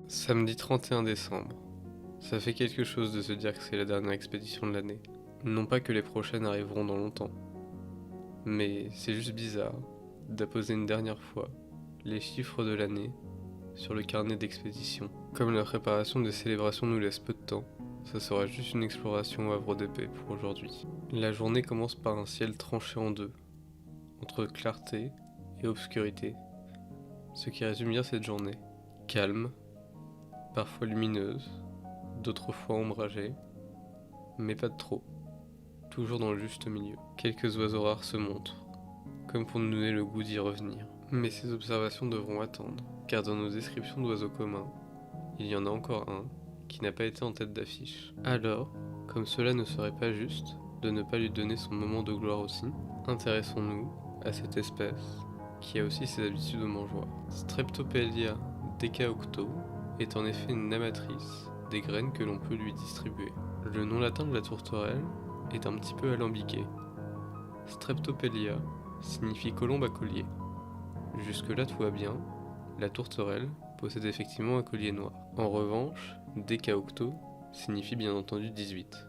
Samedi 31 décembre. Ça fait quelque chose de se dire que c'est la dernière expédition de l'année. Non pas que les prochaines arriveront dans longtemps, mais c'est juste bizarre d'apposer une dernière fois les chiffres de l'année sur le carnet d'expédition. Comme la préparation des célébrations nous laisse peu de temps, ça sera juste une exploration au havre d'épée pour aujourd'hui. La journée commence par un ciel tranché en deux, entre clarté et obscurité, ce qui résume bien cette journée. Calme, parfois lumineuse, d'autres fois ombragée, mais pas de trop, toujours dans le juste milieu. Quelques oiseaux rares se montrent, comme pour nous donner le goût d'y revenir. Mais ces observations devront attendre, car dans nos descriptions d'oiseaux communs, il y en a encore un qui n'a pas été en tête d'affiche. Alors, comme cela ne serait pas juste de ne pas lui donner son moment de gloire aussi, intéressons-nous à cette espèce qui a aussi ses habitudes aux mangeoires. Streptopellia decaocto est en effet une amatrice des graines que l'on peut lui distribuer. Le nom latin de la tourterelle est un petit peu alambiqué. Streptopellia signifie colombe à collier. Jusque-là tout va bien, la tourterelle possède effectivement un collier noir. En revanche, decaocto signifie bien entendu 18.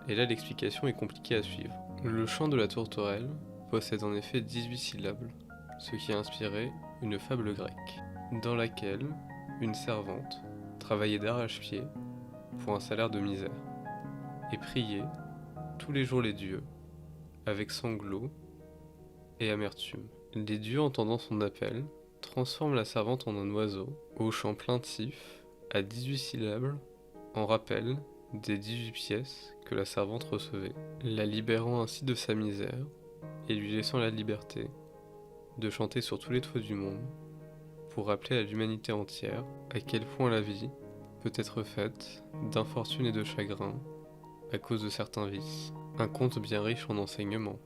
Et là l'explication est compliquée à suivre. Le chant de la tourterelle possède en effet 18 syllabes, ce qui a inspiré une fable grecque, dans laquelle une servante travaillait d'arrache-pied pour un salaire de misère, et priait tous les jours les dieux, avec sanglots et amertume. Les dieux, entendant son appel, transforment la servante en un oiseau, au chant plaintif, à 18 syllabes, en rappel des 18 pièces que la servante recevait, la libérant ainsi de sa misère, et lui laissant la liberté de chanter sur tous les toits du monde, pour rappeler à l'humanité entière à quel point la vie peut être faite d'infortune et de chagrin à cause de certains vices. Un conte bien riche en enseignements,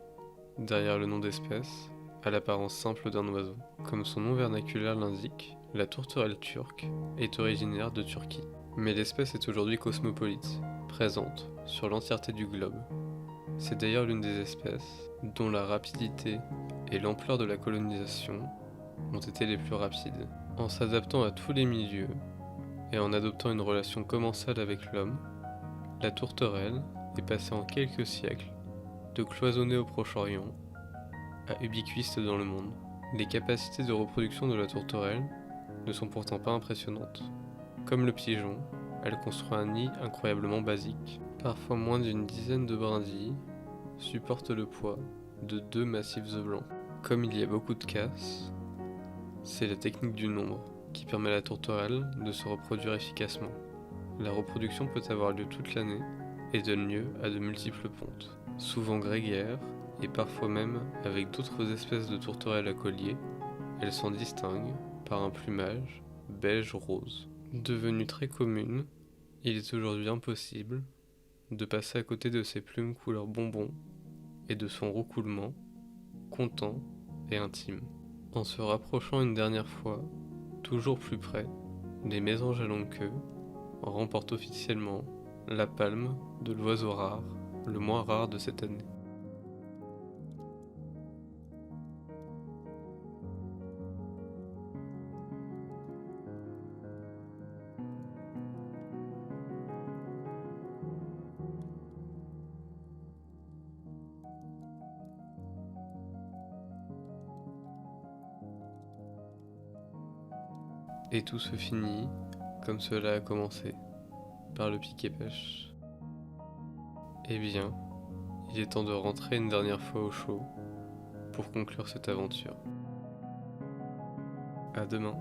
derrière le nom d'espèce, à l'apparence simple d'un oiseau. Comme son nom vernaculaire l'indique, la tourterelle turque est originaire de Turquie. Mais l'espèce est aujourd'hui cosmopolite, présente sur l'entièreté du globe. C'est d'ailleurs l'une des espèces dont la rapidité et l'ampleur de la colonisation ont été les plus rapides. En s'adaptant à tous les milieux et en adoptant une relation commensale avec l'homme, la tourterelle est passée en quelques siècles de cloisonnée au Proche-Orient à ubiquiste dans le monde. Les capacités de reproduction de la tourterelle ne sont pourtant pas impressionnantes. Comme le pigeon, elle construit un nid incroyablement basique. Parfois moins d'une dizaine de brindilles supportent le poids de 2 massifs œufs blancs. Comme il y a beaucoup de casse, c'est la technique du nombre qui permet à la tourterelle de se reproduire efficacement. La reproduction peut avoir lieu toute l'année et donne lieu à de multiples pontes, souvent grégaires et parfois même avec d'autres espèces de tourterelles à collier. Elles s'en distinguent par un plumage beige-rose. Devenue très commune, il est aujourd'hui impossible de passer à côté de ses plumes couleur bonbon et de son roucoulement content et intime. En se rapprochant une dernière fois, toujours plus près, les mésanges à longue queue remportent officiellement la palme de l'oiseau rare, le moins rare de cette année. Et tout se finit comme cela a commencé, par le piquet-pêche. Eh bien, il est temps de rentrer une dernière fois au chaud pour conclure cette aventure. À demain.